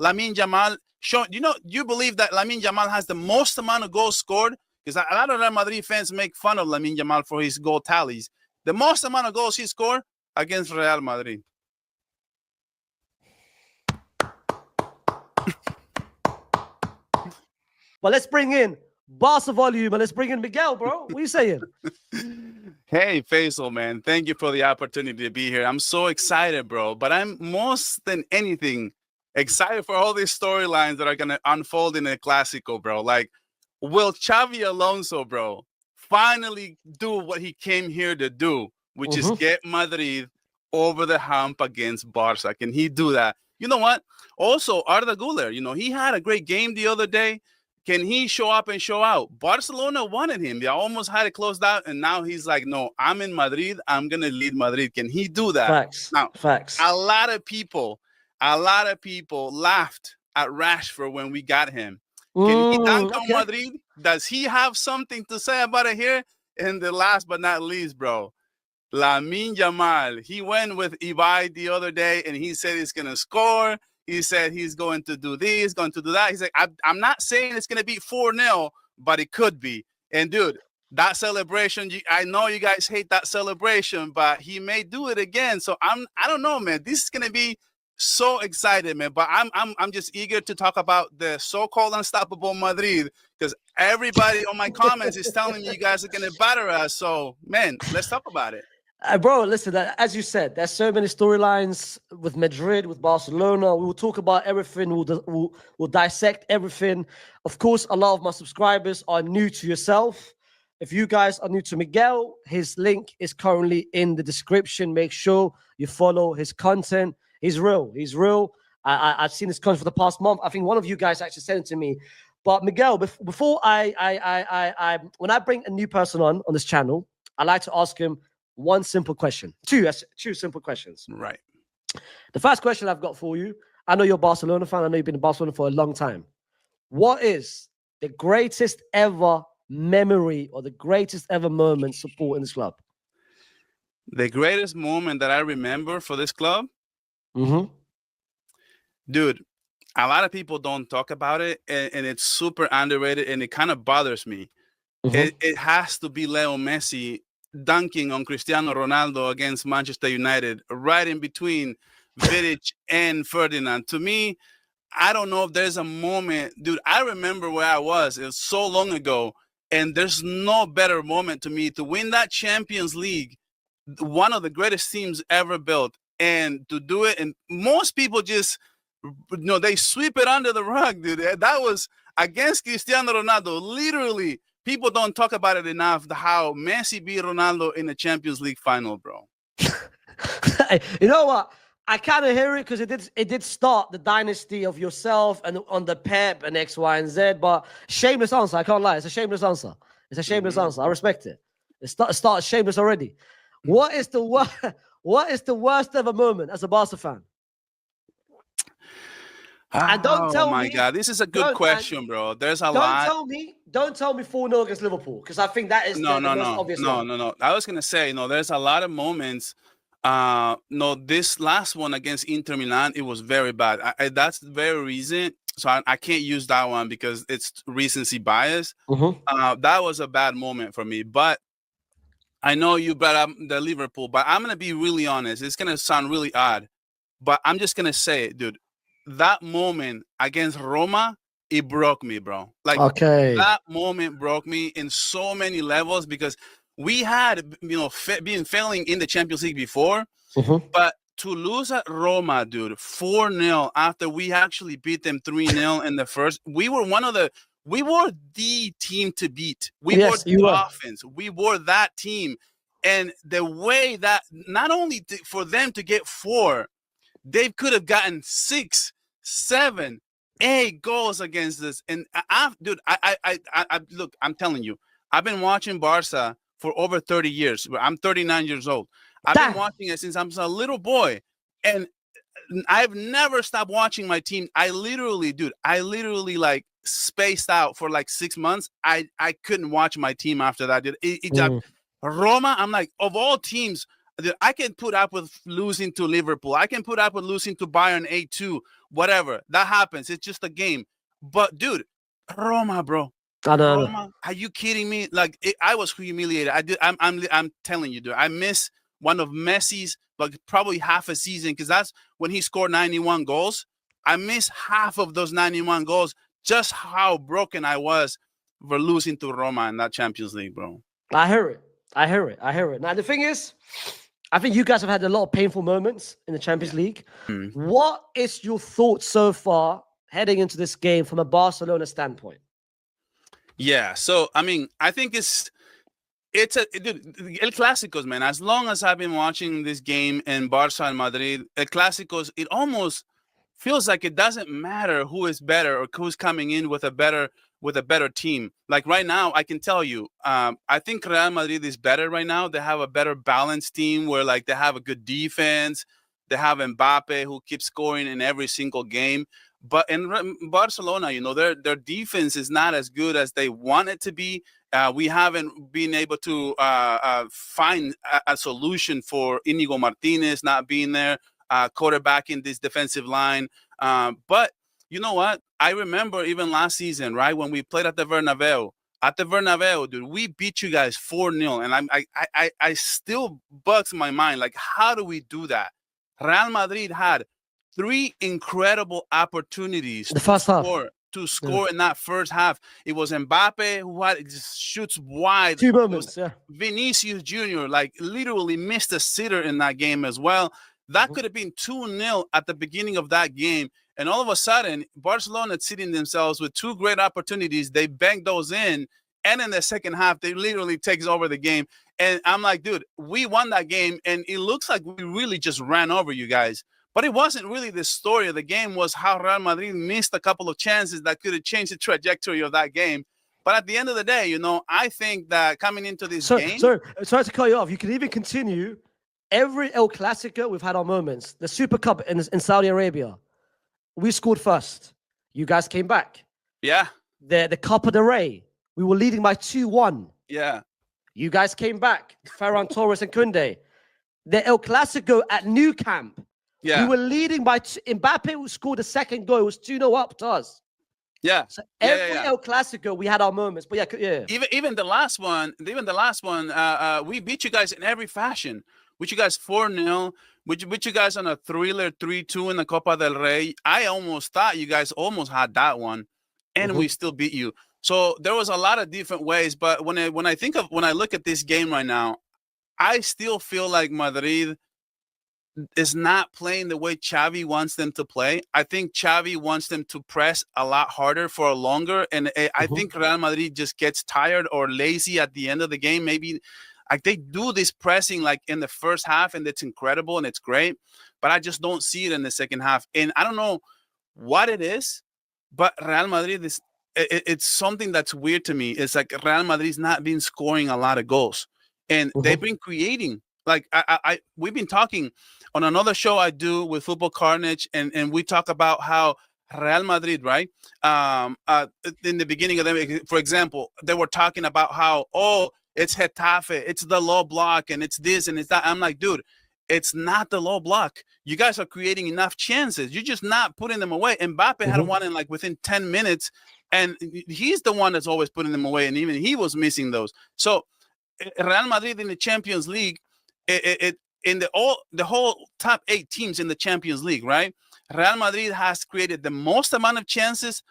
Lamine Yamal, you believe that Lamine Yamal has the most amount of goals scored? Because a lot of Real Madrid fans make fun of Lamine Yamal for his goal tallies. The most amount of goals he scored against Real Madrid. But let's bring in Barça Volume and let's bring in Miguel, bro. What are you saying? Hey, Faysal, man. Thank you for the opportunity to be here. I'm so excited, bro. But I'm most than anything excited for all these storylines that are going to unfold in the Clasico, bro. Like, will Xabi Alonso, bro, finally do what he came here to do, which is get Madrid over the hump against Barca? Can he do that? You know what? Also, Arda Güler, he had a great game the other day. Can he show up and show out? Barcelona wanted him. They almost had it closed out, and now he's like, no, I'm in Madrid. I'm going to lead Madrid. Can he do that? Facts. Now, Facts. A lot of people laughed at Rashford when we got him. Can he dunk on Madrid? Does he have something to say about it here? And the last but not least, bro, Lamine Yamal. He went with Ibai the other day, and he said he's going to score. He said he's going to do this, going to do that. He's like, I'm not saying it's going to be 4-0, but it could be. And, dude, that celebration, I know you guys hate that celebration, but he may do it again. So I don't know, man. This is going to be so excited, man. But I'm just eager to talk about the so-called unstoppable Madrid because everybody on my comments is telling me you guys are going to batter us. So, man, let's talk about it. Bro, listen, as you said, there's so many storylines with Madrid, with Barcelona. We will talk about everything. We'll dissect everything. Of course, a lot of my subscribers are new to yourself. If you guys are new to Miguel, his link is currently in the description. Make sure you follow his content. He's real. He's real. I've seen his content for the past month. I think one of you guys actually sent it to me. But Miguel, before when I bring a new person on this channel, I like to ask him one simple question. Two simple questions. Right. The first question I've got for you, I know you're a Barcelona fan. I know you've been in Barcelona for a long time. What is the greatest ever memory or the greatest ever moment supporting this club? The greatest moment that I remember for this club? Dude, a lot of people don't talk about it, and it's super underrated, and it kind of bothers me. It has to be Leo Messi dunking on Cristiano Ronaldo against Manchester United, right in between Vidic and Ferdinand. To me, I don't know if there's a moment, dude. I remember where I was. It was so long ago, and there's no better moment to me to win that Champions League, one of the greatest teams ever built, and to do it. And most people just, they sweep it under the rug, dude. That was against Cristiano Ronaldo, literally. People don't talk about it enough, how Messi beat Ronaldo in the Champions League final, bro. You know what? I kind of hear it because it did start the dynasty of yourself and on the Pep and X, Y, and Z. But shameless answer. I can't lie. It's a shameless answer. It's a shameless answer. I respect it. It started shameless already. What is the worst ever moment as a Barca fan? And don't tell me. Oh my God, this is a good question, bro. There's a lot. Don't tell me 4-0 against Liverpool because I think that is the most obvious one. No. I was gonna say, there's a lot of moments. This last one against Inter Milan, it was very bad. That's the very reason. So I can't use that one because it's recency bias. That was a bad moment for me. But I know you brought up the Liverpool, but I'm gonna be really honest. It's gonna sound really odd, but I'm just gonna say it, dude. That moment against Roma, it broke me, bro. Like, that moment broke me in so many levels because we had, been failing in the Champions League before, but to lose at Roma, dude, 4-0 after we actually beat them 3-0 in the first, we were the team to beat. We were the offense. We were that team. And the way that not only for them to get 4, they could have gotten 6, 7, 8 goals against us. And dude, look, I'm telling you, I've been watching Barca for over 30 years. I'm 39 years old. I've been watching it since I was a little boy. And I've never stopped watching my team. I literally like spaced out for like 6 months. I couldn't watch my team after that, dude. Roma, I'm like, of all teams, I can put up with losing to Liverpool. I can put up with losing to Bayern 8-2. whatever. That happens. It's just a game. But dude, Roma, bro. I know. Roma, are you kidding me? Like I was humiliated. I'm telling you, dude. I miss one of Messi's, like probably half a season, because that's when he scored 91 goals. I miss half of those 91 goals. Just how broken I was for losing to Roma in that Champions League, bro. I hear it. I hear it. I hear it. Now the thing is, I think you guys have had a lot of painful moments in the Champions League. What is your thoughts so far heading into this game from a Barcelona standpoint? Yeah, so I mean, I think it's dude, El Clásicos, man. As long as I've been watching this game in Barça and Madrid, El Clásicos, it almost feels like it doesn't matter who is better or who's coming in with a better team. Like right now, I can tell you, I think Real Madrid is better right now. They have a better balanced team where like they have a good defense. They have Mbappe who keeps scoring in every single game. But in Barcelona, you know, their defense is not as good as they want it to be. We haven't been able to find a solution for Inigo Martinez not being there, quarterbacking this defensive line. But you know what? I remember even last season, right, when we played at the Bernabeu. At the Bernabeu, dude, we beat you guys 4-0. And I still bugs my mind. Like, how do we do that? Real Madrid had 3 incredible opportunities The first half. to score in that first half. It was Mbappe who just shoots wide. 2 moments, yeah. Vinicius Jr. like literally missed a sitter in that game as well. That could have been 2-0 at the beginning of that game. And all of a sudden, Barcelona sitting themselves with 2 great opportunities. They banged those in. And in the second half, they literally takes over the game. And I'm like, dude, we won that game. And it looks like we really just ran over you guys. But it wasn't really the story of the game. Was how Real Madrid missed a couple of chances that could have changed the trajectory of that game. But at the end of the day, you know, I think that coming into this game... Sorry to cut you off. You can even continue. Every El Clasico, we've had our moments. The Super Cup in Saudi Arabia, we scored first. You guys came back. Yeah. The Copa del Rey, we were leading by 2-1. Yeah. You guys came back. Ferran Torres and Koundé. The El Clasico at Nou Camp. Yeah. We were leading by Mbappe, who scored the second goal. It was 2-0 up to us. Yeah. So every El Clasico, we had our moments. But yeah. Even the last one, we beat you guys in every fashion. We beat you guys 4-0. We beat you guys on a thriller 3-2 in the Copa del Rey. I almost thought you guys almost had that one, and we still beat you. So there was a lot of different ways. But when I look at this game right now, I still feel like Madrid is not playing the way Xavi wants them to play. I think Xavi wants them to press a lot harder for longer. And I think Real Madrid just gets tired or lazy at the end of the game. Maybe like they do this pressing like in the first half, and it's incredible and it's great. But I just don't see it in the second half. And I don't know what it is, but Real Madrid is it's something that's weird to me. It's like Real Madrid's not been scoring a lot of goals. And they've been creating. Like we've been talking on another show I do with Football Carnage, and we talk about how Real Madrid, right? In the beginning of them, for example, they were talking about how, it's Getafe, it's the low block, and it's this and it's that. I'm like, dude, it's not the low block. You guys are creating enough chances. You're just not putting them away. Mbappe had one in like within 10 minutes, and he's the one that's always putting them away, and even he was missing those. So Real Madrid in the Champions League, in the whole top 8 teams in the Champions League, right? Real Madrid has created the most amount of chances,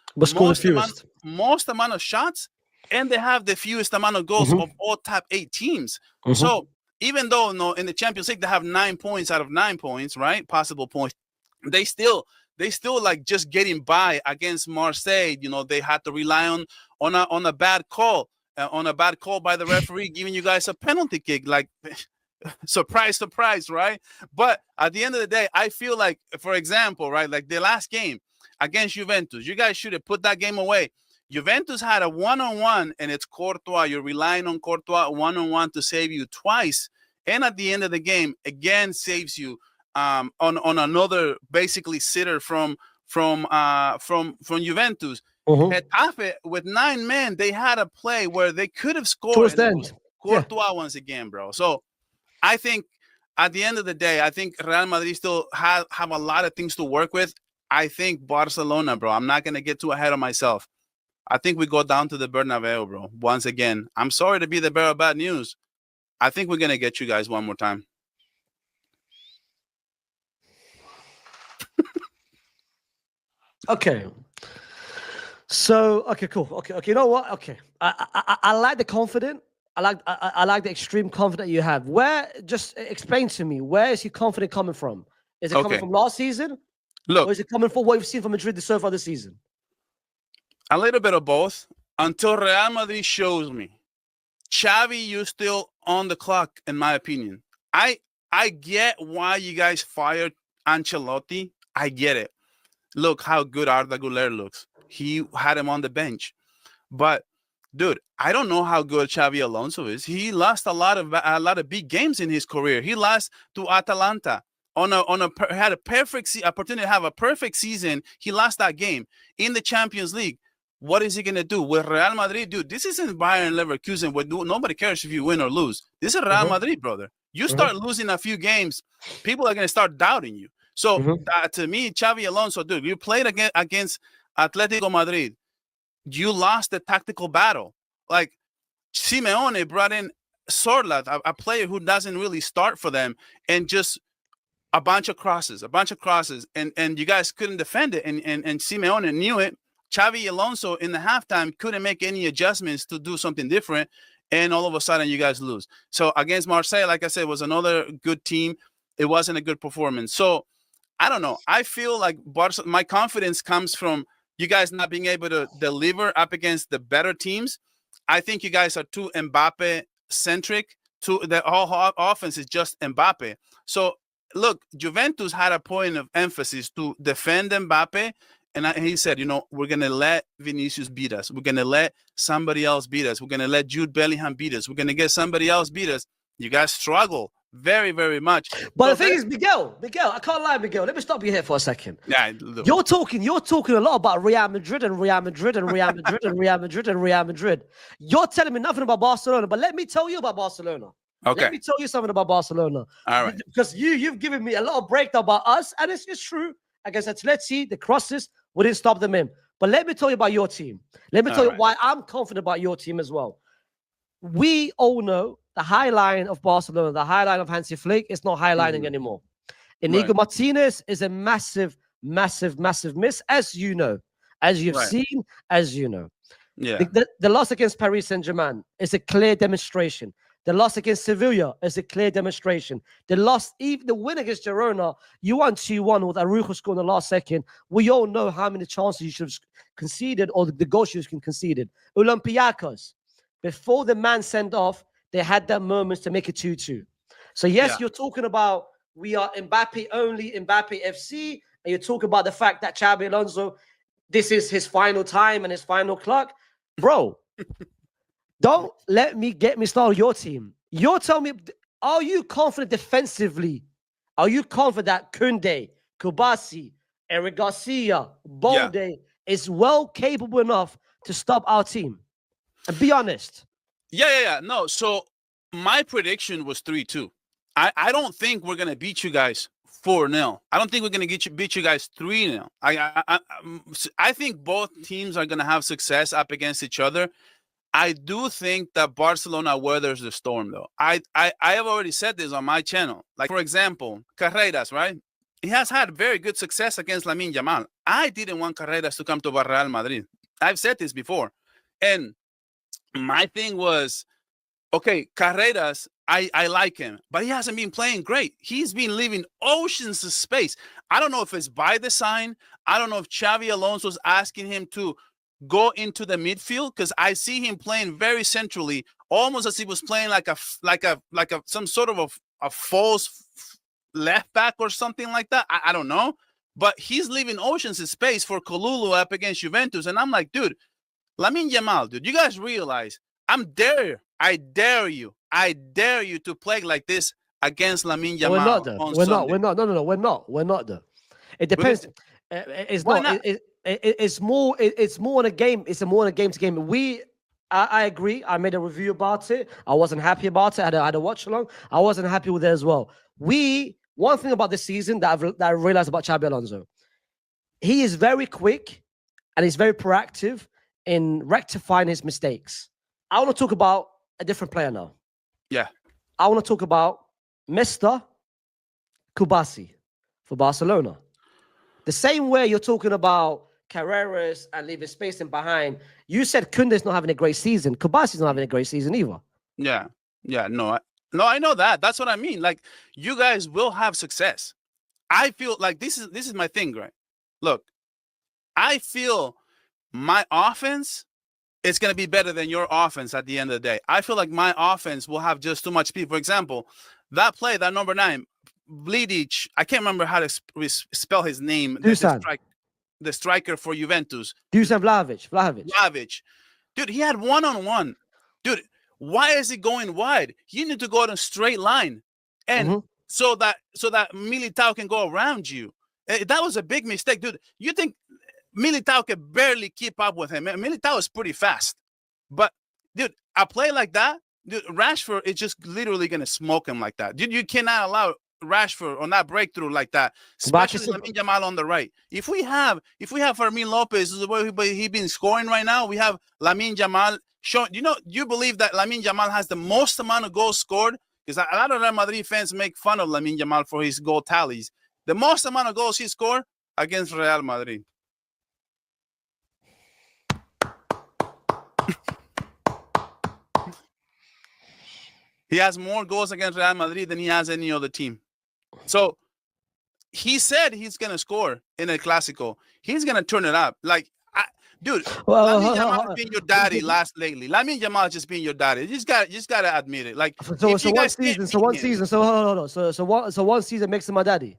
most amount of shots, and they have the fewest amount of goals of all top 8 teams. So even though in the Champions League they have 9 points out of 9 points, right? Possible points, they still like just getting by against Marseille. You know, they had to rely on a bad call. On a bad call by the referee, giving you guys a penalty kick. Like, surprise, right? But at the end of the day, I feel like, for example, right, like the last game against Juventus, you guys should have put that game away. Juventus had a one-on-one, and it's Courtois. You're relying on Courtois one-on-one to save you twice. And at the end of the game, again, saves you on another basically sitter from Juventus. Getafe, with 9 men, they had a play where they could have scored. Courtois once again, bro. So I think at the end of the day, I think Real Madrid still have a lot of things to work with. I think Barcelona, bro. I'm not gonna get too ahead of myself. I think we go down to the Bernabeu, bro. Once again, I'm sorry to be the bearer of bad news. I think we're gonna get you guys one more time. Okay. So okay, cool. Okay. You know what? Okay. I like the confident. I like the extreme confidence you have. Where? Just explain to me. Where is your confidence coming from? Is it coming from last season? Look, or is it coming from what you've seen from Madrid so far this season? A little bit of both. Until Real Madrid shows me, Xavi, you still on the clock, in my opinion. I get why you guys fired Ancelotti. I get it. Look how good Arda Güler looks. He had him on the bench. But dude, I don't know how good Xabi Alonso is. He lost a lot of big games in his career. He lost to Atalanta had a perfect opportunity to have a perfect season. He lost that game in the Champions League. What is he gonna do with Real Madrid, dude? This isn't Bayern Leverkusen. Where nobody cares if you win or lose. This is Real Madrid, brother. You start losing a few games, people are gonna start doubting you. So to me, Xabi Alonso, dude, you played against Atletico Madrid. You lost the tactical battle. Like Simeone brought in Sorlat, a player who doesn't really start for them, and just a bunch of crosses, and you guys couldn't defend it, and Simeone knew it. Xabi Alonso in the halftime couldn't make any adjustments to do something different, and all of a sudden you guys lose. So against Marseille, like I said, was another good team. It wasn't a good performance. So I don't know. I feel like my confidence comes from you guys not being able to deliver up against the better teams. I think you guys are too Mbappe centric. The whole offense is just Mbappe. So look, Juventus had a point of emphasis to defend Mbappe. And he said, we're going to let Vinicius beat us. We're going to let somebody else beat us. We're going to let Jude Bellingham beat us. We're going to get somebody else beat us. You guys struggle very, very much. But the thing is, Miguel, I can't lie, Miguel. Let me stop you here for a second. Yeah, you're talking a lot about Real Madrid and Real Madrid and Real Madrid and Real Madrid and Real Madrid. You're telling me nothing about Barcelona, but let me tell you about Barcelona. Okay. Let me tell you something about Barcelona. All right. Because you've given me a lot of breakdown about us, and it's true. Against Atleti, the crosses wouldn't stop them in. But let me tell you about your team. Let me tell you why I'm confident about your team as well. We all know the high line of Barcelona, the high line of Hansi Flick is not highlining anymore. Inigo Martinez is a massive, massive, massive miss, as you know, as you've seen, as you know. Yeah. The loss against Paris Saint-Germain is a clear demonstration. The loss against Sevilla is a clear demonstration. Even the win against Girona, you won 2-1 with Arujo scoring in the last second. We all know how many chances you should have conceded or the goals you should have conceded. Olympiacos, before the man sent off, they had that moments to make it 2-2. So yes, you're talking about we are Mbappe only, Mbappe FC, and you're talking about the fact that Xabi Alonso, this is his final time and his final clock. Bro, don't let me get me started on your team. You're telling me, are you confident defensively? Are you confident that Koundé, Kubasi, Eric Garcia, Balde is well capable enough to stop our team? And be honest. Yeah. No, so my prediction was 3-2. I don't think we're going to beat you guys 4-0. I don't think we're going to beat you guys 3-0. I think both teams are going to have success up against each other. I do think that Barcelona weathers the storm, though. I have already said this on my channel. Like, for example, Carreras, right? He has had very good success against Lamine Yamal. I didn't want Carreras to come to Real Madrid. I've said this before. And my thing was, okay, Carreras, I like him, but he hasn't been playing great. He's been leaving oceans of space. I don't know if it's by design. I don't know if Xabi Alonso's asking him to go into the midfield, because I see him playing very centrally, almost as he was playing like some sort of a false left back or something like that. I don't know, but he's leaving oceans of space for Kalulu up against Juventus, and I'm like, dude, Lamine Yamal, dude, you guys realize I dare you to play like this against Lamine Yamal. We're not, though. We're not. No, we're not, though. It depends. It's not. It's more in a game. It's more in a game to game. I agree. I made a review about it. I wasn't happy about it. I had a watch along. I wasn't happy with it as well. One thing about this season that I realized about Xabi Alonso, he is very quick and he's very proactive in rectifying his mistakes. I want to talk about a different player now. Yeah. I want to talk about Mr. Kubasi for Barcelona. The same way you're talking about Carreras and leaving space in behind. You said Kunde's not having a great season. Kubasi's not having a great season either. Yeah. No, I know that. That's what I mean. Like, you guys will have success. I feel like this is my thing, right? Look, I feel my offense is going to be better than your offense at the end of the day. I feel like my offense will have just too much speed. For example, that play, that number 9, Blidic, I can't remember how to spell his name. The striker for Juventus. Dusan Vlahovic. Dude, he had one-on-one. Dude, why is he going wide? You need to go in a straight line. And so that Militao can go around you. That was a big mistake, dude. You think Militao can barely keep up with him? Militao is pretty fast. But, dude, a play like that, dude, Rashford is just literally going to smoke him like that. Dude, you cannot allow Rashford on that breakthrough like that, especially Lamine Yamal on the right. If we have Fermin Lopez, the way he's been scoring right now, we have Lamine Yamal showing. You believe that Lamine Yamal has the most amount of goals scored? Because a lot of Real Madrid fans make fun of Lamine Yamal for his goal tallies. The most amount of goals he scored against Real Madrid. He has more goals against Real Madrid than he has any other team. So he said he's going to score in a Clasico. He's going to turn it up. Like, dude, Lamine Yamal has been your daddy lately. Lamine Yamal just being your daddy. You just got to admit it. Like, so one season makes him my daddy.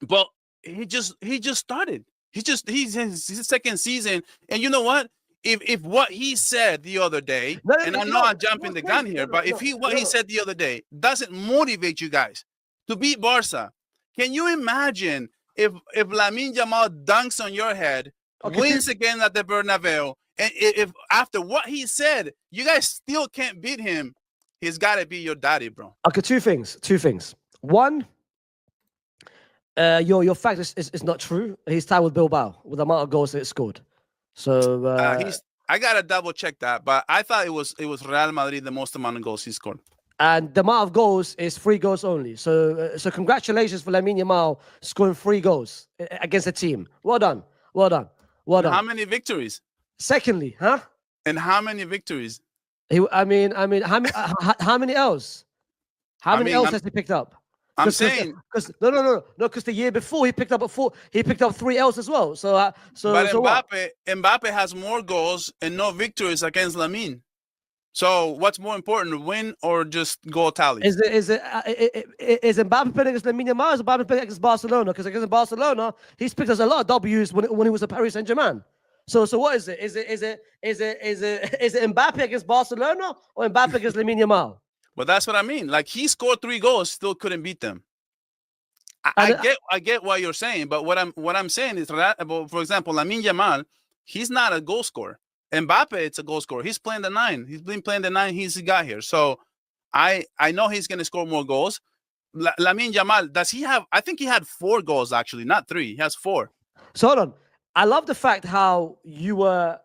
Well, he just started. He's his second season. And you know what? If what he said the other day, and I know I'm jumping the gun here, but if he said the other day doesn't motivate you guys to beat Barca, can you imagine if Lamine Yamal dunks on your head, wins again at the Bernabeu, and if after what he said, you guys still can't beat him, he's got to be your daddy, bro. Okay, two things. One, your fact is not true. He's tied with Bilbao with the amount of goals that it scored. So I gotta double check that, but I thought it was Real Madrid the most amount of goals he scored. And the amount of goals is 3 goals only. So congratulations for Lamine Yamal scoring 3 goals against a team. Well done. How many victories? Secondly, huh? And how many victories? How many else? How many else has he picked up? I'm saying because because the year before he picked up 3 L's as well. But Mbappe has more goals and no victories against Lamine. So what's more important, win or just goal tally? Is Mbappe playing against Lamine Yamal? Or is Mbappe playing against Barcelona? Because against Barcelona, he's picked us a lot of W's when he was at Paris Saint-Germain. So what is it? Is it Mbappe against Barcelona or Mbappe against Lamine Yamal? But that's what I mean. Like, he scored 3 goals, still couldn't beat them. I get what you're saying, but what I'm saying is, for example, Lamine Yamal, he's not a goal scorer. Mbappe, it's a goal scorer. He's playing the 9. He's been playing the 9 he's got here. So I know he's going to score more goals. Lamine Yamal, does he have? I think he had 4 goals actually, not 3. He has 4. So hold on. I love the fact how you were.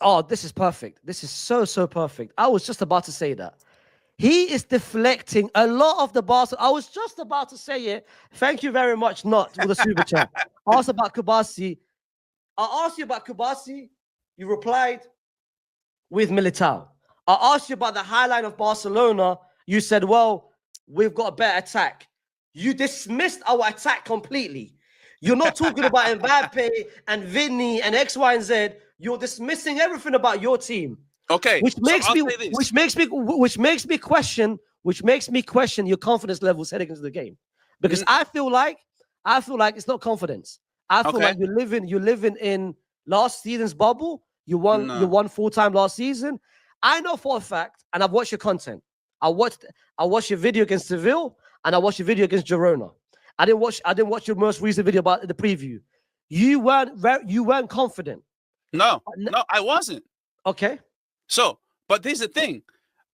Oh, this is perfect. This is so perfect. I was just about to say that. He is deflecting a lot of the Barca. I was just about to say it. Thank you very much, not with a super chat. I asked about Kubasi. I asked you about Kubasi. You replied with Militao. I asked you about the high line of Barcelona. You said, well, we've got a better attack. You dismissed our attack completely. You're not talking about Mbappe and Vinny and X, Y, and Z. You're dismissing everything about your team. Okay, which makes me question your confidence levels heading into the game, because I feel like it's not confidence. I feel like you're living in last season's bubble. You won full-time last season. I know for a fact, and I've watched your content. I watched your video against Seville, and I watched your video against Girona. I didn't watch your most recent video about the preview. You weren't confident. No, I wasn't. Okay. So, but here's the thing.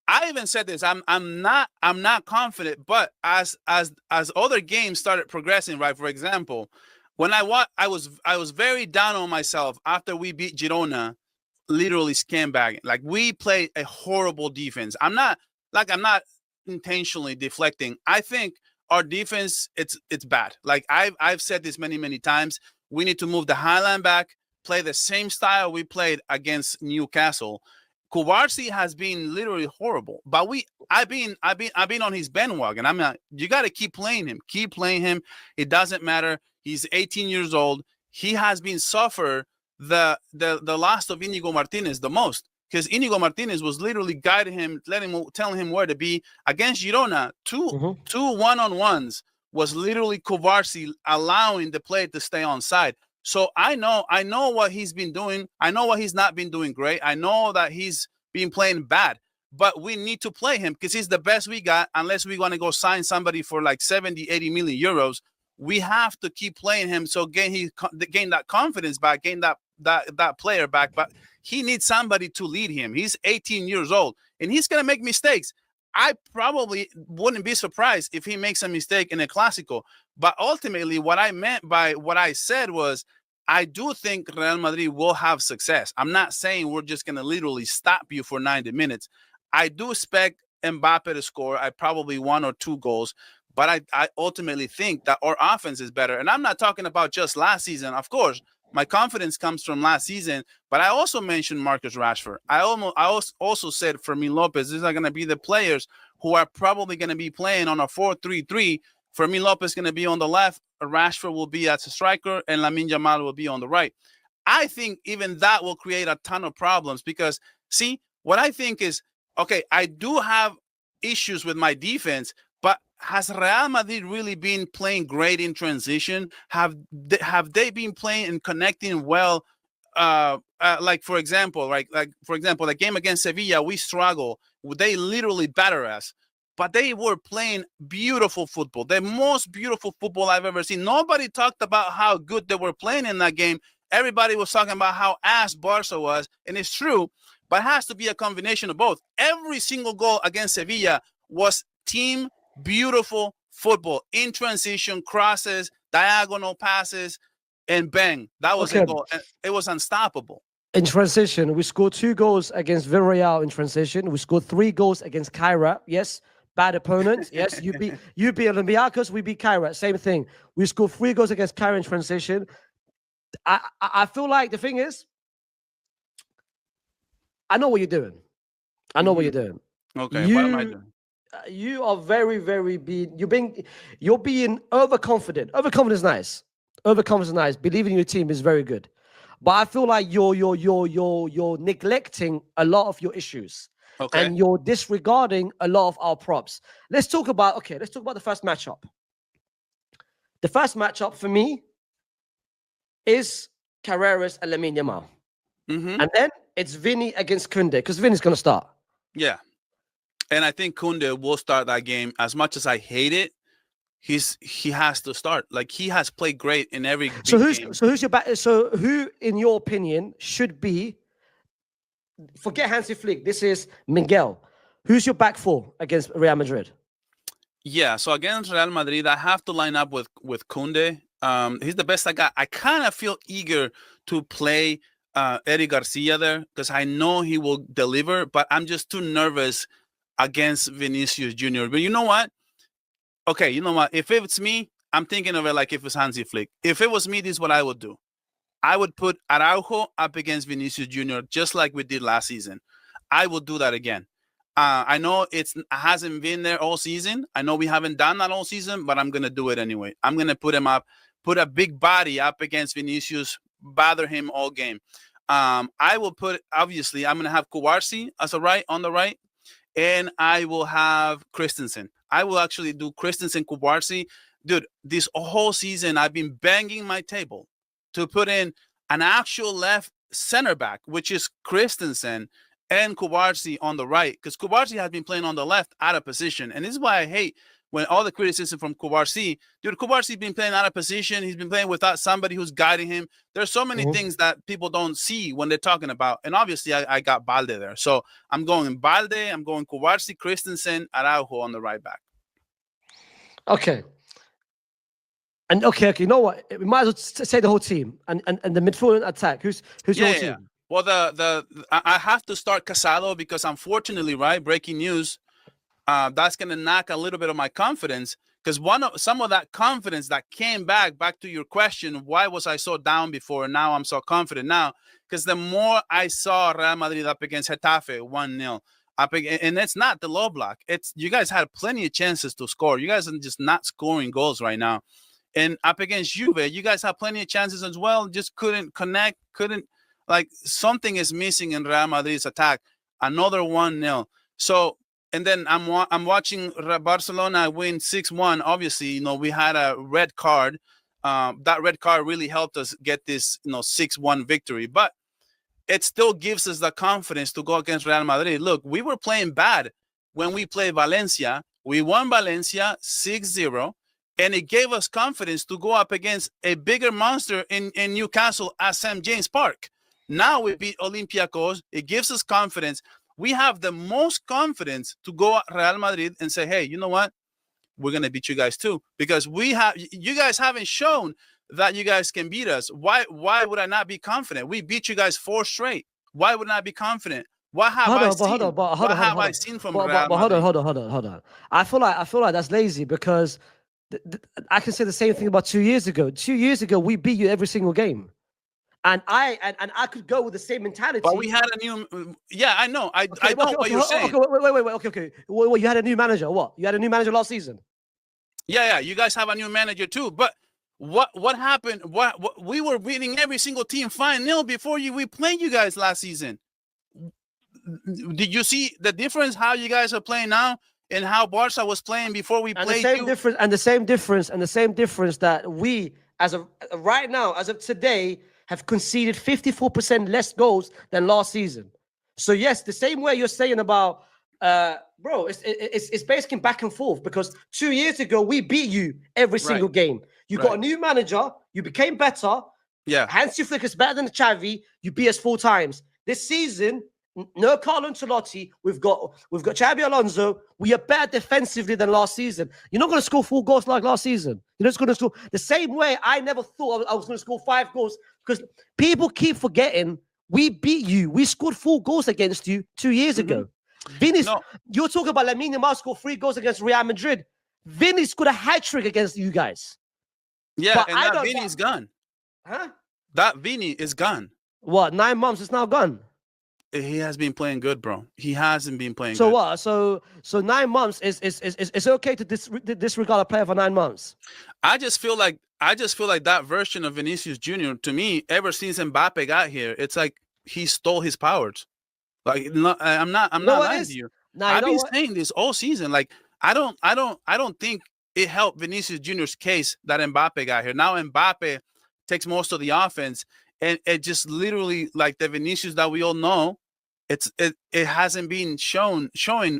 I even said this. I'm not confident. But as other games started progressing, right? For example, when I was very down on myself after we beat Girona, literally scam like we played a horrible defense. I'm not intentionally deflecting. I think our defense it's bad. Like I've said this many times. We need to move the highline back, play the same style we played against Newcastle. Kouarsi has been literally horrible, but I've been on his bandwagon. I'm not. You got to keep playing him. Keep playing him. It doesn't matter. He's 18 years old. He has been suffer the loss of Inigo Martinez the most, because Inigo Martinez was literally guiding him, telling him where to be against Girona. Two one-on-ones was literally Kouarsi allowing the play to stay on side. So I know what he's been doing. I know what he's not been doing great. I know that he's been playing bad, but we need to play him because he's the best we got. Unless we want to go sign somebody for like 70, 80 million euros, we have to keep playing him. So gain that confidence back, gain that player back. But he needs somebody to lead him. He's 18 years old and he's going to make mistakes. I probably wouldn't be surprised if he makes a mistake in a Clasico. But ultimately, what I meant by what I said was, I do think Real Madrid will have success. I'm not saying we're just going to literally stop you for 90 minutes. I do expect Mbappe to score. I probably 1 or 2 goals. But I ultimately think that our offense is better. And I'm not talking about just last season. Of course, my confidence comes from last season. But I also mentioned Marcus Rashford. I also said Fermin Lopez. These are going to be the players who are probably going to be playing on a 4-3-3. Fermin Lopez is going to be on the left. Rashford will be as a striker. And Lamine Yamal will be on the right. I think even that will create a ton of problems because, see, what I think is, okay, I do have issues with my defense, but has Real Madrid really been playing great in transition? Have they been playing and connecting well? Like for example, the game against Sevilla, we struggle. They literally batter us, but they were playing beautiful football, the most beautiful football I've ever seen. Nobody talked about how good they were playing in that game. Everybody was talking about how ass Barca was, and it's true, but it has to be a combination of both. Every single goal against Sevilla was team beautiful football in transition, crosses, diagonal passes, and bang, that was a goal. And it was unstoppable. In transition, we scored 2 goals against Villarreal in transition. We scored 3 goals against Kyra. Yes, bad opponents. Yes, you beat Olympiacos, we beat Kyra. Same thing. We scored 3 goals against Kyra in transition. I feel like the thing is, I know what you're doing. I know what you're doing. Okay, what am I doing? You are very, very you're being overconfident. Overconfidence is nice. Overconfidence is nice. Believing in your team is very good. But I feel like you're neglecting a lot of your issues. Okay. And you're disregarding a lot of our props. Let's talk about the first matchup. The first matchup for me is Carreras and Lamine Yamal. And then it's Vinny against Koundé, because Vinny's going to start. Yeah. And I think Koundé will start that game. As much as I hate it, he has to start. Like, he has played great in every game. So who's your back? So who, in your opinion, should be? Forget Hansi Flick. This is Miguel. Who's your back 4 against Real Madrid? Yeah. So against Real Madrid, I have to line up with Koundé. He's the best I got. I kind of feel eager to play Eric Garcia there because I know he will deliver, but I'm just too nervous against Vinicius Jr. But you know what? Okay, you know what? If it's me, I'm thinking of it like if it's Hansi Flick. If it was me, this is what I would do. I would put Araujo up against Vinicius Jr. just like we did last season. I will do that again. I know it hasn't been there all season. I know we haven't done that all season, but I'm going to do it anyway. I'm going to put him up, put a big body up against Vinicius, bother him all game. I will put, obviously, I'm going to have Kouarsi as on the right, and I will have Christensen. I will actually do Christensen, Kouarsi. Dude, this whole season, I've been banging my table to put in an actual left center back, which is Christensen and Kouarsi on the right, because Kouarsi has been playing on the left out of position. And this is why I hate when all the criticism from Kouarsi. Dude, Kouarsi's been playing out of position. He's been playing without somebody who's guiding him. There's so many things that people don't see when they're talking about. And obviously, I got Balde there. So I'm going Balde, I'm going Kouarsi, Christensen, Araujo on the right back. Okay. And okay, you know what? We might as well say the whole team and the midfield and attack. Who's your whole team? Well, I have to start Casado because unfortunately, right? Breaking news. That's gonna knock a little bit of my confidence because some of that confidence that came back to your question, why was I so down before and now I'm so confident now? Because the more I saw Real Madrid up against Getafe 1-0, and it's not the low block. It's you guys had plenty of chances to score. You guys are just not scoring goals right now. And up against Juve, you guys have plenty of chances as well. Just couldn't connect. Like something is missing in Real Madrid's attack. Another 1-0. So. And then I'm watching Barcelona win 6-1. Obviously, we had a red card. That red card really helped us get this 6-1 victory. But it still gives us the confidence to go against Real Madrid. Look, we were playing bad when we played Valencia. We won Valencia 6-0. And it gave us confidence to go up against a bigger monster in Newcastle at St. James Park. Now we beat Olympiacos. It gives us confidence. We have the most confidence to go at Real Madrid and say, hey, you know what? We're going to beat you guys too. Because you guys haven't shown that you guys can beat us. Why would I not be confident? We beat you guys 4 straight. Why would I not be confident? What have I seen from Real Madrid? Hold on. I feel like that's lazy because I can say the same thing about 2 years ago. 2 years ago, we beat you every single game. And I could go with the same mentality. But we had a new, I know. I know what you're saying. Okay. Well, you had a new manager. What? You had a new manager last season. Yeah. You guys have a new manager too. But what happened? What we were beating every single team 5-0 before we played you guys last season. Did you see the difference? How you guys are playing now and how Barca was playing before we played you? The same difference that we, as of right now, as of today, have conceded 54% less goals than last season. So yes, the same way you're saying about, bro, it's basically back and forth because 2 years ago we beat you every single game. You got a new manager, you became better. Yeah, Hansi Flick is better than Xavi. You beat us 4 times this season. No Carlo Ancelotti. We've got Xabi Alonso. We are better defensively than last season. You're not going to score 4 goals like last season. You're just going to score the same way. I never thought I was going to score 5 goals because people keep forgetting we beat you. We scored 4 goals against you 2 years ago. Vinny, you're talking about Lamine Yamal scored 3 goals against Real Madrid. Vinny scored a hat-trick against you guys. Yeah, but and that Vinny is gone. Huh? That Vinny is gone. What? 9 months is now gone. He has been playing good, bro. He hasn't been playing good. So what? So 9 months is okay to disregard a player for 9 months. I just feel like that version of Vinicius Jr. to me, ever since Mbappe got here, it's like he stole his powers. Like I'm not lying to you. I've been saying this all season. Like I don't think it helped Vinicius Jr.'s case that Mbappe got here. Now Mbappe takes most of the offense. And it just literally, like the Vinicius that we all know, it hasn't been showing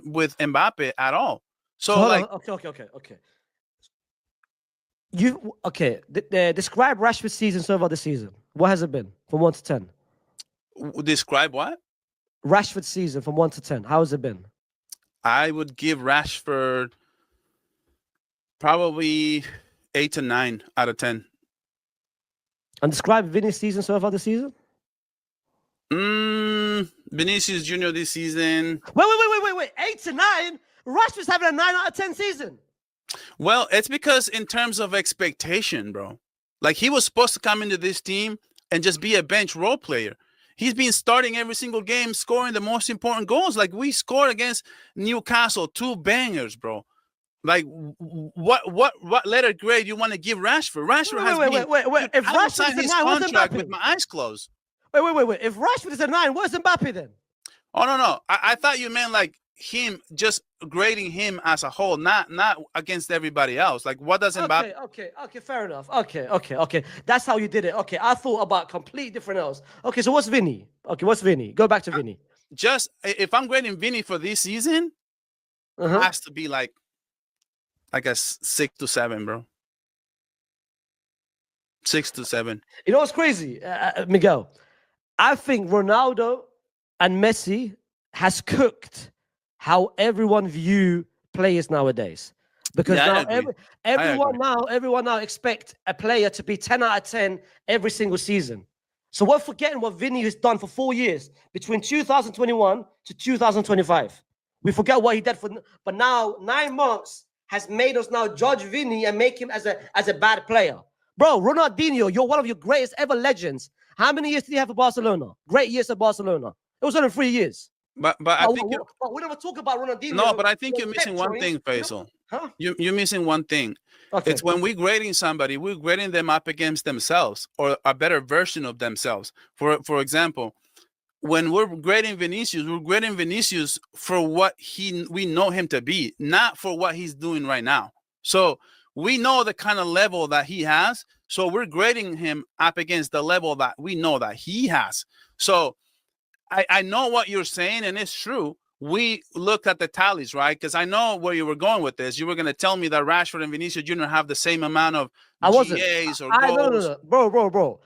with Mbappe at all. So like, okay. Describe Rashford's season so far this season. What has it been from 1 to 10? Describe what? Rashford's season from 1 to 10. How has it been? I would give Rashford probably 8 to 9 out of 10. And describe Vinny's season so far this season. Vinicius Jr. this season. Wait. 8 to 9? Rashford's having a 9 out of 10 season. Well, it's because in terms of expectation, bro. Like he was supposed to come into this team and just be a bench role player. He's been starting every single game, scoring the most important goals. Like we scored against Newcastle, 2 bangers, bro. Like what letter grade you want to give Rashford? Rashford has been. Wait. If Rashford is a 9, what's Mbappe? With my eyes closed. Wait. If Rashford is a 9, what's Mbappe then? Oh no. I thought you meant like him, just grading him as a whole, not against everybody else. Like what does Mbappe? Okay. Fair enough. Okay. That's how you did it. Okay, I thought about complete different else. Okay, so what's Vinny? Okay, what's Vinny? Go back to Vinny. Just if I'm grading Vinny for this season, it has to be like a 6 to 7, bro. 6 to 7. You know what's crazy, Miguel? I think Ronaldo and Messi has cooked how everyone view players nowadays. Because Yeah, I now agree. I agree. everyone now expect a player to be 10 out of 10 every single season. So we're forgetting what Vinny has done for 4 years between 2021 to 2025. We forget what he did but now 9 months has made us now judge Vinny and make him as a bad player. Bro, Ronaldinho, you're one of your greatest ever legends. How many years did he have for Barcelona? Great years at Barcelona. It was only 3 years. But I think you're But we never talk about Ronaldinho. no, but I think you're missing one thing, Faisal. Huh? You're missing one thing. Okay. It's when we're grading somebody, we're grading them up against themselves or a better version of themselves. For example, when we're grading Vinicius for what we know him to be, not for what he's doing right now. So we know the kind of level that he has. So we're grading him up against the level that we know that he has. So I know what you're saying, and it's true. We looked at the tallies, right? Because I know where you were going with this. You were going to tell me that Rashford and Vinicius Jr. have the same amount of GAs or goals. No. Bro.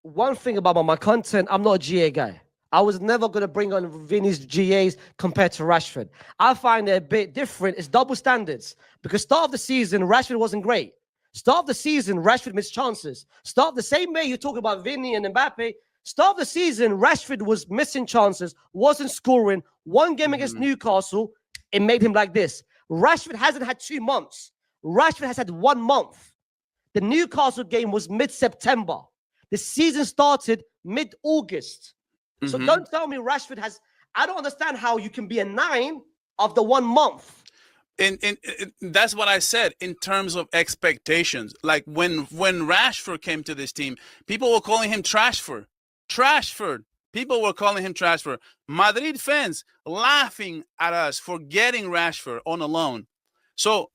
One thing about my content, I'm not a GA guy. I was never going to bring on Vinny's GAs compared to Rashford. I find it a bit different. It's double standards. Because start of the season, Rashford wasn't great. Start of the season, Rashford missed chances. Start the same way you talk about Vinny and Mbappe. Start of the season, Rashford was missing chances, wasn't scoring. One game against Newcastle, it made him like this. Rashford hasn't had 2 months. Rashford has had 1 month. The Newcastle game was mid-September. The season started mid-August. So don't tell me Rashford has... I don't understand how you can be a 9 after 1 month. And that's what I said in terms of expectations. Like when Rashford came to this team, people were calling him Trashford. People were calling him Trashford. Madrid fans laughing at us for getting Rashford on a loan. So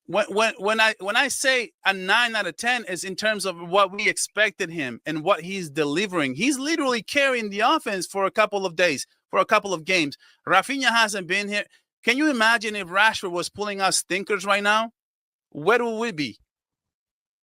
when I say a 9 out of 10 is in terms of what we expected him and what he's delivering. He's literally carrying the offense for a couple of days, for a couple of games. Rafinha hasn't been here. Can you imagine if Rashford was pulling us stinkers right now? Where would we be?